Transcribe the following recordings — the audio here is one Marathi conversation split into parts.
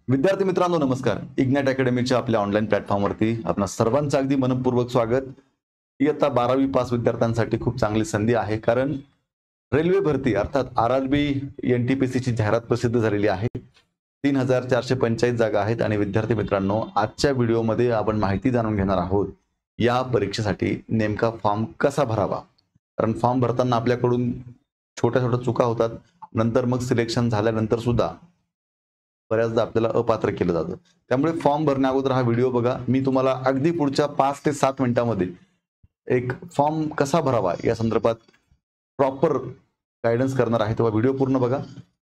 विद्यार्थी मित्रांनो नमस्कार. इग्नाइट अकॅडमीच्या आपल्या ऑनलाईन प्लॅटफॉर्मवरती आपणा सर्वांचं अगदी मनपूर्वक स्वागत. इयत्ता 12वी पास विद्यार्थ्यांसाठी खूप चांगली संधी आहे, कारण रेल्वे भरती अर्थात आरआरबी एनटीपीसीची जाहिरात प्रसिद्ध झालेली आहे. 3445 जागा आहेत आणि विद्यार्थी मित्रांनो आजच्या व्हिडिओमध्ये आपण माहिती जाणून घेणार आहोत या परीक्षेसाठी नेमका फॉर्म कसा भरावा. कारण फॉर्म भरताना आपल्याकडून छोट्या छोट्या चुका होतात, नंतर मग सिलेक्शन झाल्यानंतर सुद्धा बऱ्याचदा आपल्याला अपात्र केलं जातं. त्यामुळे फॉर्म भरण्या अगोदर हा व्हिडिओ बघा. मी तुम्हाला अगदी पुढच्या 5 ते 7 मिनिटांमध्ये एक फॉर्म कसा भरावा या संदर्भात प्रॉपर गायडन्स करणार आहे, तेव्हा व्हिडिओ पूर्ण बघा.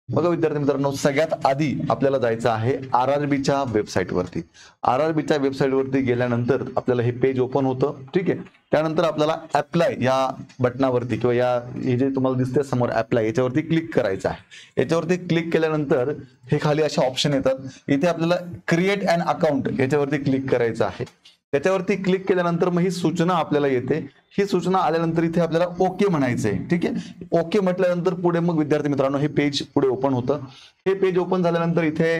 विद्यार्थी मित्रांनो, सगळ्यात आधी आपल्याला जायचं आहे आरआरबीच्या वेबसाईटवरती. आरआरबीच्या वेबसाईटवरती गेल्यानंतर आपल्याला हे पेज ओपन होतं, ठीक आहे. त्यानंतर आपल्याला अप्लाय या बटनावरती किंवा या हे जे तुम्हाला दिसते समोर अप्लाय याच्यावरती क्लिक करायचं आहे. याच्यावरती क्लिक केल्यानंतर हे खाली असे ऑप्शन येतात. इथे आपल्याला क्रिएट अन अकाउंट याच्यावरती क्लिक करायचं आहे. त्याच्यावरती क्लिक केल्यानंतर मग ही सूचना आपल्याला येते. ही सूचना आल्यानंतर इथे आपल्याला ओके म्हणायचंय, ठीक आहे. ओके म्हटल्यानंतर पुढे मग विद्यार्थी मित्रांनो हे पेज पुढे ओपन होतं. हे पेज ओपन झाल्यानंतर इथे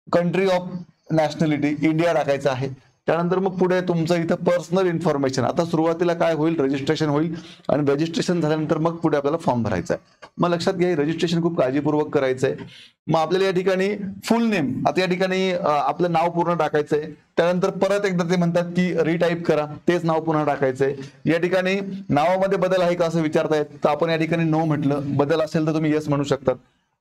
कंट्री ऑफ नॅशनॅलिटी इंडिया टाकायचं आहे. त्यानंतर मग पुढे तुमचं इथं पर्सनल इन्फॉर्मेशन. आता सुरुवातीला काय होईल, रजिस्ट्रेशन होईल आणि रजिस्ट्रेशन झाल्यानंतर मग पुढे आपल्याला फॉर्म भरायचा आहे. मग लक्षात घ्या, रजिस्ट्रेशन खूप काळजीपूर्वक करायचंय. मग आपल्याला या ठिकाणी फुल नेम, आता या ठिकाणी आपलं नाव पूर्ण टाकायचंय. त्यानंतर परत एकदा ते म्हणतात की रिटाईप करा, तेच नाव पुन्हा टाकायचंय. या ठिकाणी नावामध्ये बदल आहे का असं विचारतायत, तर आपण या ठिकाणी नो म्हटलं. बदल असेल तर तुम्ही येस म्हणू शकतात.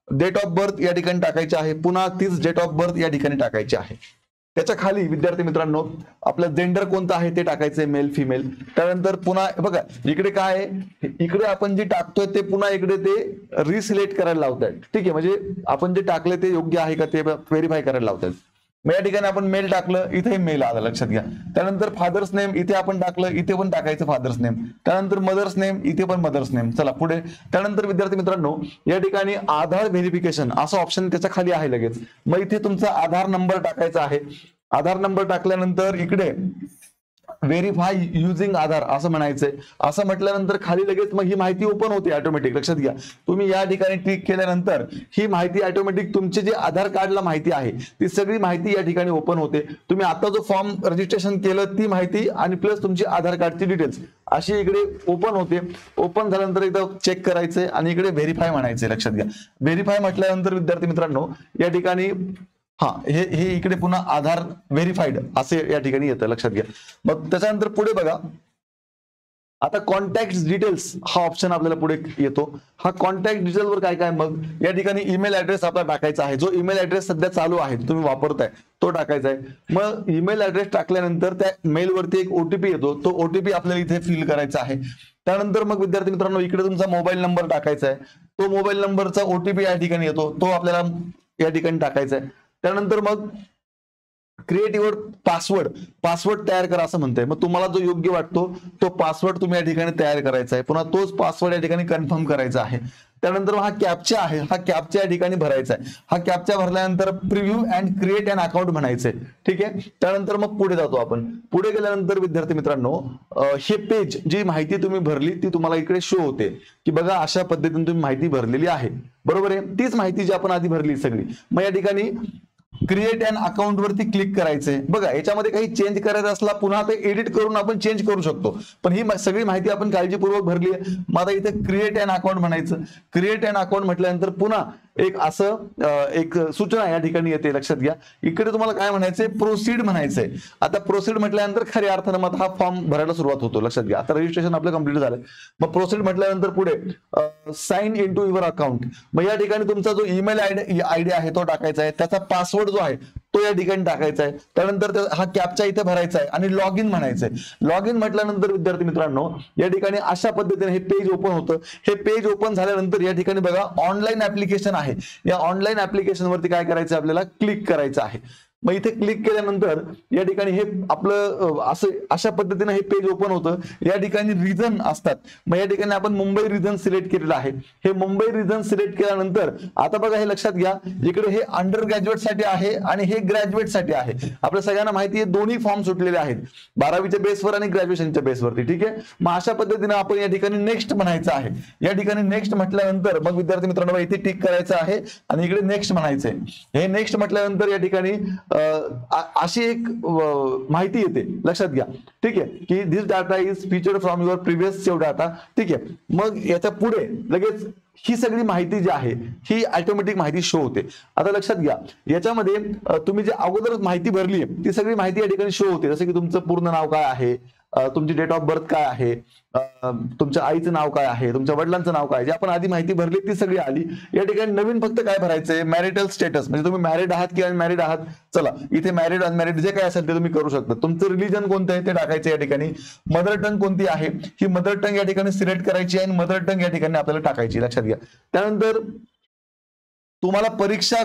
डेट ऑफ बर्थ या ठिकाणी टाकायची आहे, पुन्हा तीच डेट ऑफ बर्थ या ठिकाणी टाकायची आहे. त्याच्या खाली विद्यार्थी मित्रांनो आपलं जेंडर कोणतं आहे ते टाकायचंय, मेल फिमेल. त्यानंतर पुन्हा बघा इकडे काय आहे, इकडे आपण जे टाकतोय ते पुन्हा इकडे ते रिसिलेक्ट करायला लावतायत, ठीक आहे. म्हणजे आपण जे टाकले ते योग्य आहे का ते व्हेरीफाय करायला लावतायत. मग या ठिकाणी आपण मेल टाकलं, इथे मेल आलं, लक्षात घ्या. त्यानंतर फादर्स नेम इथे आपण टाकलं, इथे पण टाकायचं फादर्स नेम. त्यानंतर मदर्स नेम, इथे पण मदर्स नेम. चला पुढे. त्यानंतर विद्यार्थी मित्रांनो या ठिकाणी आधार व्हेरिफिकेशन असं ऑप्शन त्याच्या खाली आहे लगेच. मग इथे तुमचा आधार नंबर टाकायचा आहे. आधार नंबर टाकल्यानंतर इकडे व्हेरीफाय युजिंग आधार असं म्हणायचंय. असं म्हटल्यानंतर खाली लगेच मग ही माहिती ओपन होते ऑटोमॅटिक. लक्षात घ्या, तुम्ही या ठिकाणी क्लिक केल्यानंतर ही माहिती ऑटोमॅटिक तुमची जी आधार कार्डला माहिती आहे ती सगळी माहिती या ठिकाणी ओपन होते. तुम्ही आता जो फॉर्म रजिस्ट्रेशन केलं ती माहिती आणि प्लस तुमची आधार कार्डची डिटेल्स अशी इकडे ओपन होते. ओपन झाल्यानंतर इथं चेक करायचंय आणि इकडे व्हेरीफाय म्हणायचंय. लक्षात घ्या, व्हेरीफाय म्हटल्यानंतर विद्यार्थी मित्रांनो या ठिकाणी हे इकडे पुन्हा आधार व्हेरीफाईड असे या ठिकाणी येतं, लक्षात घ्या. मग त्याच्यानंतर पुढे बघा, आता कॉन्टॅक्ट डिटेल्स हा ऑप्शन आपल्याला पुढे येतो. हा कॉन्टॅक्ट डिटेल वर काय काय, मग या ठिकाणी ईमेल ऍड्रेस आपला टाकायचा आहे. जो ईमेल ऍड्रेस सध्या चालू आहे तुम्ही वापरताय तो टाकायचा आहे. मग ईमेल ऍड्रेस टाकल्यानंतर त्या मेलवरती एक ओटीपी येतो, तो ओटीपी आपल्याला इथे फिल करायचा आहे. त्यानंतर मग विद्यार्थी मित्रांनो इकडे तुमचा मोबाईल नंबर टाकायचा आहे. तो मोबाईल नंबरचा ओटीपी या ठिकाणी येतो, तो आपल्याला या ठिकाणी टाकायचा आहे. त्यानंतर मग क्रिएट युअर पासवर्ड तयार करा असं म्हणतंय. मग तुम्हाला जो योग्य वाटतो तो पासवर्ड तुम्ही या ठिकाणी तयार करायचा आहे. पुन्हा तोच पासवर्ड या ठिकाणी कन्फर्म करायचा आहे. त्यानंतर हा कॅप्चा आहे, हा कॅप्चा या ठिकाणी भरायचा आहे. हा कॅप्चा भरल्यानंतर preview and create an account म्हणायचंय, ठीक आहे. त्यानंतर मग पुढे जातो आपण. पुढे गेल्यानंतर विद्यार्थी मित्रांनो हे पेज जी माहिती तुम्ही भरली ती तुम्हाला इकडे शो होते की बघा अशा पद्धतीने तुम्ही माहिती भरलेली आहे, बरोबर आहे. तीच माहिती जी आपण आधी भरली सगळी. मग या ठिकाणी क्रिएट अन अकाउंट वरती क्लिक करायचंय. बघा याच्यामध्ये काही चेंज करायचं असला पुन्हा ते एडिट करून आपण चेंज करू शकतो, पण ही सगळी माहिती आपण काळजीपूर्वक भरली आहे. मग आता इथे क्रिएट अन अकाउंट म्हणायचं. क्रिएट अन अकाउंट म्हटल्यानंतर पुन्हा एक असं एक सूचना या ठिकाणी येते, लक्षात घ्या. इकडे तुम्हाला काय म्हणायचंय, प्रोसीड म्हणायचंय. आता प्रोसीड म्हटल्यानंतर खऱ्या अर्थानं मग हा फॉर्म भरायला सुरुवात होतो, लक्षात घ्या. आता रजिस्ट्रेशन आपलं कंप्लीट झालंय. मग प्रोसीड म्हटल्यानंतर पुढे sign in to your account. मग या ठिकाणी तुमचा जो ईमेल आयडी आहे तो टाकायचा आहे. त्याचा पासवर्ड जो आहे तो या ठिकाणी टाकायचा आहे. त्यानंतर हा कॅप्चा इथे भरायचा आहे आणि लॉग इन म्हणायचंय. लॉग इन म्हटल्यानंतर विद्यार्थी मित्रांनो या ठिकाणी अशा पद्धतीने हे पेज ओपन होतं. हे पेज ओपन झाल्यानंतर या ठिकाणी बघा ऑनलाईन ऍप्लिकेशन आहे. या ऑनलाईन ऍप्लिकेशन वरती काय करायचं आपल्याला, क्लिक करायचं आहे. मग इथे क्लिक केल्यानंतर या ठिकाणी हे आपलं अशा पद्धतीने हे पेज ओपन होतं. या ठिकाणी रिजन असतात. मग या ठिकाणी आपण मुंबई रिजन सिलेक्ट केलेलं आहे. हे मुंबई रिजन सिलेक्ट केल्यानंतर आता बघा हे लक्षात घ्या, इकडे हे अंडर ग्रॅज्युएट साठी आहे आणि हे ग्रॅज्युएट साठी आहे. आपल्या सगळ्यांना माहिती आहे दोन्ही फॉर्म सुटलेले आहेत, 12वीच्या बेसवर आणि ग्रॅज्युएशनच्या बेसवरती. ठीक आहे, मग अशा पद्धतीने आपण या ठिकाणी नेक्स्ट म्हणायचं आहे. या ठिकाणी नेक्स्ट म्हटल्यानंतर मग विद्यार्थी मित्रांनो इथे टिक करायचं आहे आणि इकडे नेक्स्ट म्हणायचंय. हे नेक्स्ट म्हटल्यानंतर या ठिकाणी अशी एक माहिती येते, लक्षात घ्या. ठीक आहे, की this data is featured from your previous save data. ठीक आहे, मग याच्या पुढे लगेच ही सगळी माहिती जी आहे ही ऑटोमॅटिक माहिती शो होते. आता लक्षात घ्या, याच्यामध्ये तुम्ही जे अगोदर माहिती भरली आहे ती सगळी माहिती या ठिकाणी शो होते. जसं की तुमचं पूर्ण नाव काय आहे, तुमची डेट ऑफ बर्थ काय आहे, तुमच्या आईचं नाव काय आहे, तुमच्या वडिलांचं नाव काय, जे आपण आधी माहिती भरली ती सगळी आली. या ठिकाणी नवीन फक्त काय भरायचंय, मॅरिटल स्टेटस, म्हणजे तुम्ही मॅरिड आहात की अनमॅरिड आहात. चला इथे मॅरिड अनमॅरिड जे काय असेल ते तुम्ही करू शकता. तुमचं रिलीजन कोणतं आहे ते टाकायचं. या ठिकाणी मदर टंग कोणती आहे ही मदर टंग या ठिकाणी सिलेक्ट करायची आणि मदर टंग या ठिकाणी आपल्याला टाकायची, लक्षात घ्या. त्यानंतर तुम्हाला परीक्षा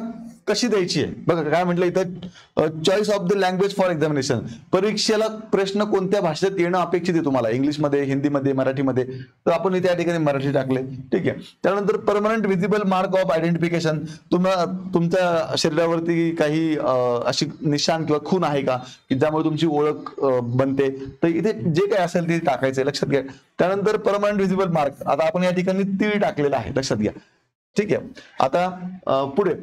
कशी द्यायची आहे बघा, काय म्हटलं इथं, choice of the language for examination. परीक्षेला प्रश्न कोणत्या भाषेत येणं अपेक्षित आहे तुम्हाला, इंग्लिशमध्ये, हिंदीमध्ये, मराठीमध्ये. तर आपण इथे या ठिकाणी मराठी टाकले. ठीक आहे, त्यानंतर permanent visible mark of identification. तुमच्या शरीरावरती काही अशी निशाण किंवा खून आहे का की ज्यामुळे तुमची ओळख बनते, तर इथे जे काय असेल ते टाकायचंय, लक्षात घ्या. त्यानंतर परमनंट व्हिजिबल मार्क, आता आपण या ठिकाणी तीळ टाकलेला आहे, लक्षात घ्या. ठीक आहे, आता पुढे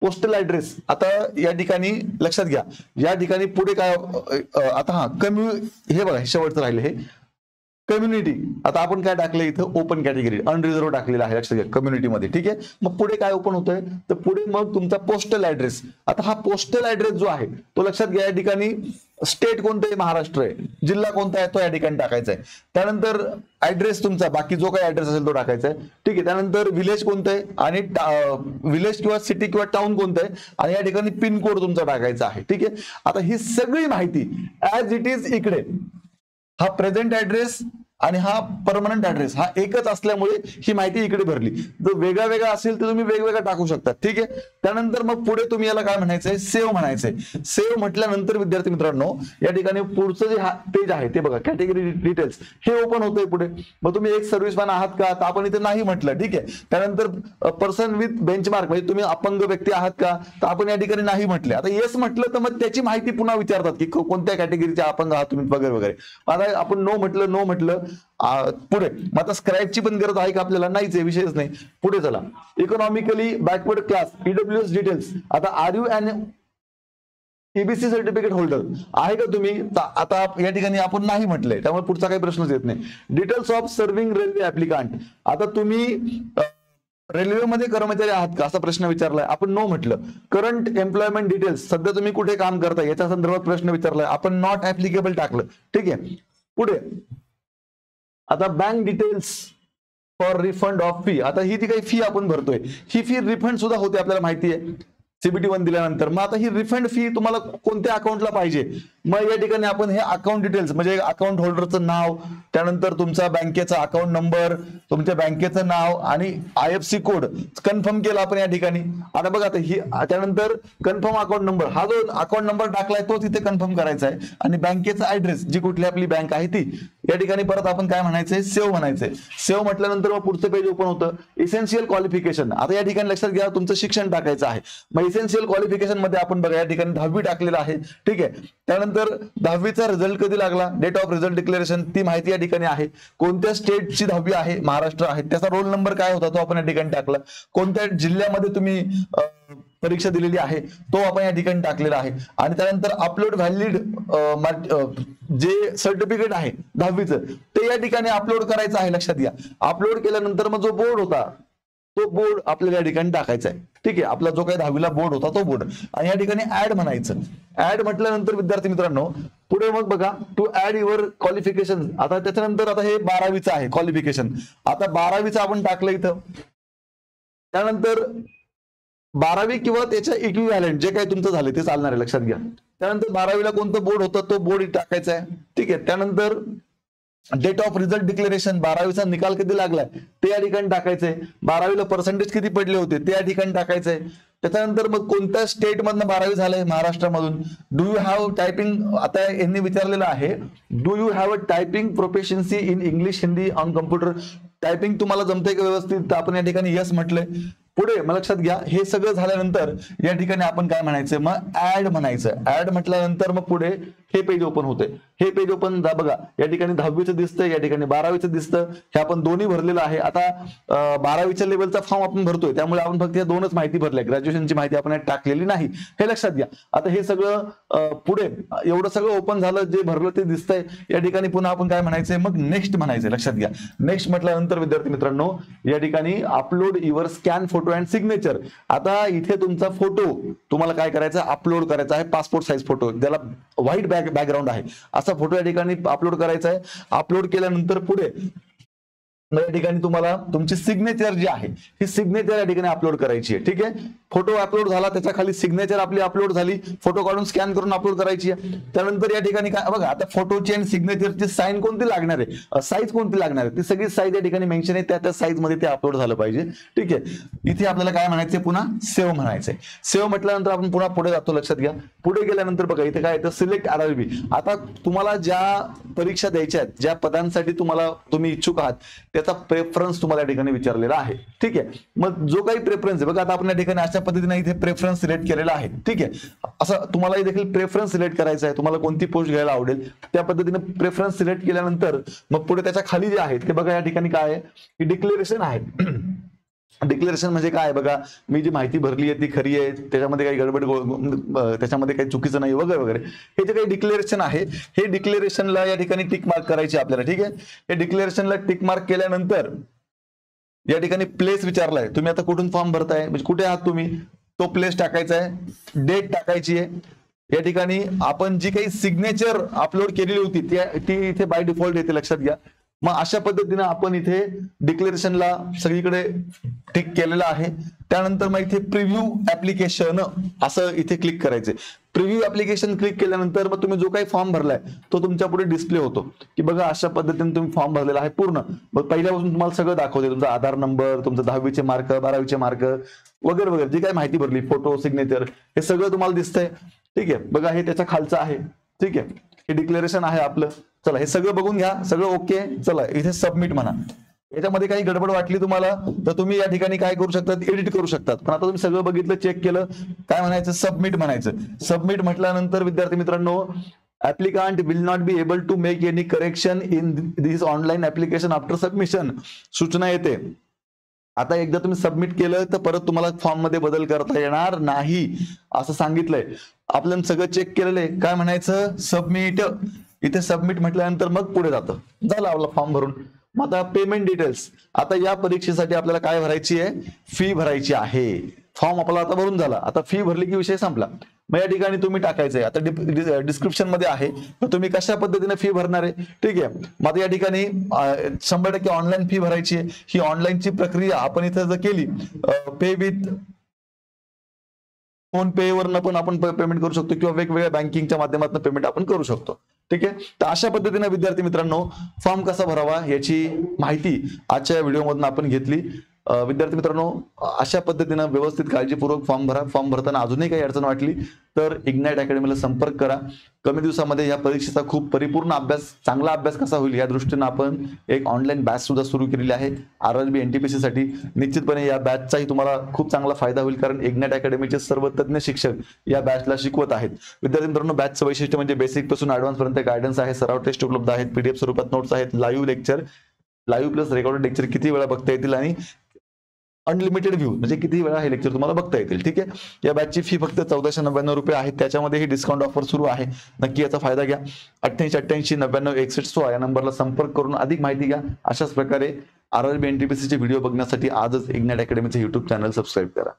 पोस्टल ऍड्रेस. आता या ठिकाणी लक्षात घ्या, या ठिकाणी पुढे काय आता हे बघा शेवटचं राहिले हे कम्युनिटी. आता आपण काय टाकलं इथं, ओपन कॅटेगरी अनरिझर्व टाकलेलं आहे, लक्षात घ्या, कम्युनिटीमध्ये. ठीक आहे, मग पुढे काय ओपन होतंय, तर पुढे मग तुमचा पोस्टल ऍड्रेस. आता हा पोस्टल ऍड्रेस जो आहे तो लक्षात घ्या, या ठिकाणी स्टेट कोणतं आहे, महाराष्ट्र आहे. जिल्हा कोणता आहे तो या ठिकाणी टाकायचा आहे. त्यानंतर ऍड्रेस तुमचा बाकी जो काही ऍड्रेस असेल तो टाकायचा आहे. ठीक आहे, त्यानंतर विलेज कोणतं आहे आणि विलेज किंवा सिटी किंवा टाउन कोणतं आहे आणि या ठिकाणी पिनकोड तुमचा टाकायचा आहे. ठीक आहे, आता ही सगळी माहिती ऍज इट इज इकडे, हा प्रेझेंट ऍड्रेस आणि हा परमनंट ऍड्रेस हा एकच असल्यामुळे ही माहिती इकडे भरली. जर वेगळा वेगळा असेल तर तुम्ही वेगवेगळा टाकू शकता. ठीक आहे, त्यानंतर मग पुढे तुम्ही याला काय म्हणायचंय, सेव्ह म्हणायचंय. सेव्ह म्हटल्यानंतर विद्यार्थी मित्रांनो या ठिकाणी पुढचं जे पेज आहे ते बघा, कॅटेगरी डिटेल्स हे ओपन होतंय पुढे. मग तुम्ही एक सर्व्हिसमॅन आहात का, तर आपण इथे नाही म्हटलं. ठीक आहे, त्यानंतर पर्सन विथ बेंचमार्क, म्हणजे तुम्ही अपंग व्यक्ती आहात का, तर आपण या ठिकाणी नाही म्हटले. आता येस म्हटलं तर मग त्याची माहिती पुन्हा विचारतात की कोणत्या कॅटेगरीचे अपंग आहात तुम्ही वगैरे वगैरे. आता आपण नो म्हटलं पुढे. मग आता स्क्राईबची पण गरज आहे का आपल्याला, नाहीच आहे, विषयच नाही. पुढे चला, economically backward class, EWS details. आता are you an EBC certificate holder आहे का तुम्ही, आता या ठिकाणी आपण नाही म्हटलंय, त्यामुळे पुढचा काही प्रश्नच येत नाही. Details of serving railway applicant. आता तुम्ही रेल्वेमध्ये कर्मचारी आहात का असा प्रश्न विचारलाय, आपण नो म्हटलं. करंट एम्प्लॉयमेंट डिटेल्स, सध्या तुम्ही कुठे काम करताय याच्या संदर्भात प्रश्न विचारलाय, आपण नॉट ऍप्लिकेबल टाकलं. ठीक आहे, पुढे आता bank details for refund of fee. आता ही जी काही फी आपण भरतोय ही फी रिफंड सुद्धा होते, आपल्याला माहिती आहे सीबीटी 1 दिल्यानंतर. मग आता ही रिफंड फी तुम्हाला कोणत्या अकाउंटला पाहिजे, मग या ठिकाणी आपण हे अकाउंट डिटेल्स म्हणजे अकाउंट होल्डरचं नाव, त्यानंतर तुमचा बँकेचा अकाउंट नंबर, तुमच्या बँकेचं नाव आणि IFSC कोड कन्फर्म केला आपण या ठिकाणी. आता बघा आता ही त्यानंतर कन्फर्म अकाउंट नंबर, हा जो अकाउंट नंबर टाकलाय तो तिथे कन्फर्म करायचा आहे आणि बँकेचा ऍड्रेस जी कुठली आपली बँक आहे ती या ठिकाणी परत आपण काय म्हणायचंय, सेव्ह म्हणायचंय. सेव्ह म्हटल्यानंतर मग पुढचं पेज ओपन होतं. Essential qualification. आता या ठिकाणी लक्षात घ्या तुमचं शिक्षण टाकायचं आहे. मग इसेन्शियल क्वालिफिकेशन मध्ये आपण बघा या ठिकाणी 10वी टाकलेलं आहे. ठीक आहे, त्यानंतर 10वीचा रिझल्ट कधी लागला, डेट ऑफ रिझल्ट डिक्लेरेशन ती माहिती या ठिकाणी आहे. कोणत्या स्टेटची 10वी आहे, महाराष्ट्र आहे, त्याचा रोल नंबर काय होता तो आपण या ठिकाणी टाकला. कोणत्या जिल्ह्यामध्ये तुम्ही परीक्षा दिलेली आहे तो आपण या ठिकाणी टाकलेला आहे. आणि त्यानंतर अपलोड व्हॅलिड जे सर्टिफिकेट आहे 10वीचं ते या ठिकाणी अपलोड करायचं आहे, लक्षात घ्या. अपलोड केल्यानंतर मग जो बोर्ड होता तो बोर्ड आपल्याला या ठिकाणी टाकायचा आहे. ठीक आहे, आपला जो काही 10वीला बोर्ड होता तो बोर्ड आणि या ठिकाणी ऍड म्हणायचं. ऍड म्हटल्यानंतर विद्यार्थी मित्रांनो पुढे मग बघा टू ऍड युअर क्वालिफिकेशन. आता त्याच्यानंतर आता हे 12वीचं आहे क्वालिफिकेशन. आता 12वीचं आपण टाकलं इथं. त्यानंतर 12वी किंवा त्याच्या इक्विव्हॅलंट जे काही तुमचं झालं ते चालणार आहे, लक्षात घ्या. त्यानंतर 12वीला कोणतं बोर्ड होतं तो बोर्ड टाकायचा आहे. ठीक आहे, त्यानंतर डेट ऑफ रिझल्ट डिक्लेरेशन 12वीचा निकाल कधी लागलाय ते या ठिकाणी टाकायचंय. 12वीला पर्सेंटेज किती पडले होते ते या ठिकाणी टाकायचंय. त्याच्यानंतर मग कोणत्या स्टेटमधनं 12वी झालंय? महाराष्ट्रामधून. डू यू हॅव टायपिंग, आता यांनी विचारलेलं आहे, do you have a typing प्रोफेशन्सी in English Hindi on computer? Typing तुम्हाला जमतंय का व्यवस्थित? तर आपण या ठिकाणी यस म्हटलंय. पुढे मला लक्षात घ्या, हे सगळं झाल्यानंतर या ठिकाणी आपण काय म्हणायचं? मग ऍड म्हणायचं. ऍड म्हटल्यानंतर मग पुढे हे पेज ओपन होते. हे पेज ओपन बघा, या ठिकाणी 10वीचं दिसतंय, या ठिकाणी 12वीचं दिसतं. हे आपण दोन्ही भरलेलं आहे. आता 12वीच्या लेवलचा फॉर्म आपण भरतोय, त्यामुळे आपण फक्त या दोनच माहिती भरल्या, ग्रॅज्युएशनची माहिती आपण टाकलेली नाही, हे लक्षात घ्या. आता हे सगळं पुढे एवढं सगळं ओपन झालं, जे भरलं ते दिसतंय. या ठिकाणी पुन्हा आपण काय म्हणायचंय? मग नेक्स्ट म्हणायचंय. लक्षात घ्या, नेक्स्ट म्हटल्यानंतर विद्यार्थी मित्रांनो या ठिकाणी upload your scan photo and signature. आता इथे तुमचा फोटो तुम्हाला काय करायचा? अपलोड करायचा आहे. पासपोर्ट साईज फोटो, त्याला व्हाईट बॅकग्राऊंड आहे असा फोटो या ठिकाणी अपलोड करायचा आहे. अपलोड केल्यानंतर पुढे या ठिकाणी तुम्हाला तुमची सिग्नेचर जी आहे ही सिग्नेचर या ठिकाणी अपलोड करायची आहे. ठीक आहे, फोटो अपलोड झाला, त्याच्या खाली सिग्नेचर आपली अपलोड झाली, फोटो काढून स्कॅन करून अपलोड करायची आहे. त्यानंतर या ठिकाणी काय बघा, आता फोटोची आणि सिग्नेचरची साईन कोणती लागणार आहे, साईज कोणती लागणार आहे, ती सगळी साईज या ठिकाणी मेन्शन आहे, त्या साईज मध्ये ते अपलोड झालं पाहिजे. ठीक आहे, इथे आपल्याला काय म्हणायचंय? पुन्हा सेव्ह म्हणायचंय. सेव्ह म्हटल्यानंतर आपण पुन्हा पुढे जातो. लक्षात घ्या, पुढे गेल्यानंतर बघा इथे काय येतं? Select RRB. आता तुम्हाला ज्या परीक्षा द्यायच्या आहेत, ज्या पदांसाठी तुम्ही इच्छुक आहात, त्याचा प्रेफरन्स तुम्हाला या ठिकाणी विचारलेला आहे. ठीक आहे, मग जो काही प्रेफरन्स आहे बघा, आता आपण या ठिकाणी अशा पद्धतीने इथे प्रेफरन्स सिलेक्ट केलेला आहे. ठीक आहे, असं तुम्हालाही देखील प्रेफरन्स सिलेक्ट करायचा आहे. तुम्हाला कोणती पोस्ट घ्यायला आवडेल त्या पद्धतीने प्रेफरन्स सिलेक्ट केल्यानंतर मग पुढे त्याच्या खाली जे आहेत ते बघा, या ठिकाणी काय आहे? की डिक्लेरेशन आहे. डिक्लेरेशन म्हणजे काय बघा, मी जी माहिती भरली आहे ती खरी आहे, त्याच्यामध्ये काही गडबड, त्याच्यामध्ये काही चुकीचं नाही वगैरे वगैरे, हे जे काही डिक्लेरेशन आहे, हे डिक्लेरेशनला या ठिकाणी टिक मार्क करायची आपल्याला. ठीक आहे, हे डिक्लेरेशनला टिक मार्क केल्यानंतर या ठिकाणी प्लेस विचारलाय, तुम्ही आता कुठून फॉर्म भरताय, म्हणजे कुठे आहात तुम्ही, तो प्लेस टाकायचा आहे, डेट टाकायची आहे. या ठिकाणी आपण जी काही सिग्नेचर अपलोड केलेली होती ती इथे बाय डिफॉल्ट येते. लक्षात घ्या, मग अशा पद्धतीने आपण इथे डिक्लेरेशनला सगळीकडे टिक केलेलं आहे. त्यानंतर मग इथे प्रिव्ह्यू ऍप्लिकेशन असं इथे क्लिक करायचंय. प्रिव्ह्यू ऍप्लिकेशन क्लिक केल्यानंतर मग तुम्ही जो काही फॉर्म भरलाय तो तुमच्या पुढे डिस्प्ले होतो, की बघा अशा पद्धतीने तुम्ही फॉर्म भरलेला आहे पूर्ण. मग पहिल्यापासून तुम्हाला सगळं दाखवते, तुमचा आधार नंबर, तुमचं 10वीचे मार्क, 12वीचे मार्क वगैरे वगैरे, जी काही माहिती भरली, फोटो, सिग्नेचर, हे सगळं तुम्हाला दिसतंय. ठीक आहे, बघा हे त्याच्या खालचं आहे. ठीक आहे, हे डिक्लेरेशन आहे आपलं. चला हे सगळं बघून घ्या, सगळं ओके. चला इथे सबमिट म्हणा. याच्यामध्ये काही गडबड वाटली तुम्हाला तर तुम्ही या ठिकाणी काय करू शकतात? एडिट करू शकतात. पण आता तुम्ही सगळं बघितलं, चेक केलं, काय म्हणायचं? सबमिट म्हणायचं. सबमिट म्हटल्यानंतर विद्यार्थी मित्रांनो, applicant will not be able to make any correction in this online application after submission, सूचना येते. आता एकदा तुम्ही सबमिट केलं तर परत तुम्हाला फॉर्म मध्ये बदल करता येणार नाही असं सांगितलंय. आपल्याला सगळं चेक केलेलं आहे, काय म्हणायचं? सबमिट. इथे सबमिट म्हटल्यानंतर मग पुढे जातं, झालं आपला फॉर्म भरून. मग आता पेमेंट डिटेल्स, आता या परीक्षेसाठी आपल्याला काय भरायची आहे? फी भरायची आहे. फॉर्म आपला आता भरून झाला, आता फी भरली की विषय संपला. मग या ठिकाणी तुम्ही टाकायचंय, आता डिस्क्रिप्शन मध्ये आहे, तर तुम्ही कशा पद्धतीने फी भरणार आहे. ठीक आहे, मग या ठिकाणी 100% ऑनलाईन फी भरायची आहे. ही ऑनलाईनची प्रक्रिया आपण इथं जर केली, पे विथ फोन पे वरनं पण आपण पेमेंट करू शकतो, किंवा वेगवेगळ्या बँकिंगच्या माध्यमातून पेमेंट आपण करू शकतो. ठीक आहे, तर अशा पद्धतीने विद्यार्थी मित्रांनो फॉर्म कसा भरावा याची माहिती आजच्या व्हिडिओमधून आपण घेतली. विद्यार्थी मित्रांनो, अशा पद्धतीने व्यवस्थित काळजीपूर्वक फॉर्म भरा. फॉर्म भरताना अजूनही काही अडचण वाटली तर इग्नाइट अकॅडमीला संपर्क करा. कमी दिवसामध्ये या परीक्षेचा खूप परिपूर्ण अभ्यास, चांगला अभ्यास कसा होईल या दृष्टीने आपण एक ऑनलाईन बॅच सुद्धा सुरू केलेली आहे RRB NTPC साठी. निश्चितपणे या बॅचचाही तुम्हाला खूप चांगला फायदा होईल, कारण इग्नाइट अकॅडमीचे सर्व तज्ञ शिक्षक या बॅचला शिकवत आहेत. विद्यार्थी मित्रांनो, बॅचचं वैशिष्ट्य म्हणजे बेसिक पासून ऍडव्हान्स पर्यंत गायडन्स आहे, सराव टेस्ट उपलब्ध आहेत, PDF स्वरूपात नोट्स आहेत, live lecture, live plus recorded lecture किती वेळा बघता येतील, आणि अनलिमिटेड व्ह्यू म्हणजे किती वेळा हे लेक्चर तुम्हाला बघता येतील. ठीक आहे, या बॅचची फी फक्त 1499 रुपये आहे. त्याच्यामध्ये ही डिस्काउंट ऑफर सुरू आहे, नक्की याचा फायदा घ्या. 8888 99 61 16 या नंबरला संपर्क करून अधिक माहिती घ्या. अशाच प्रकारे RRB NTPC चे व्हिडिओ बघण्यासाठी आजच इग्नाइट अकॅडमीचे YouTube चॅनल सबस्क्राईब करा.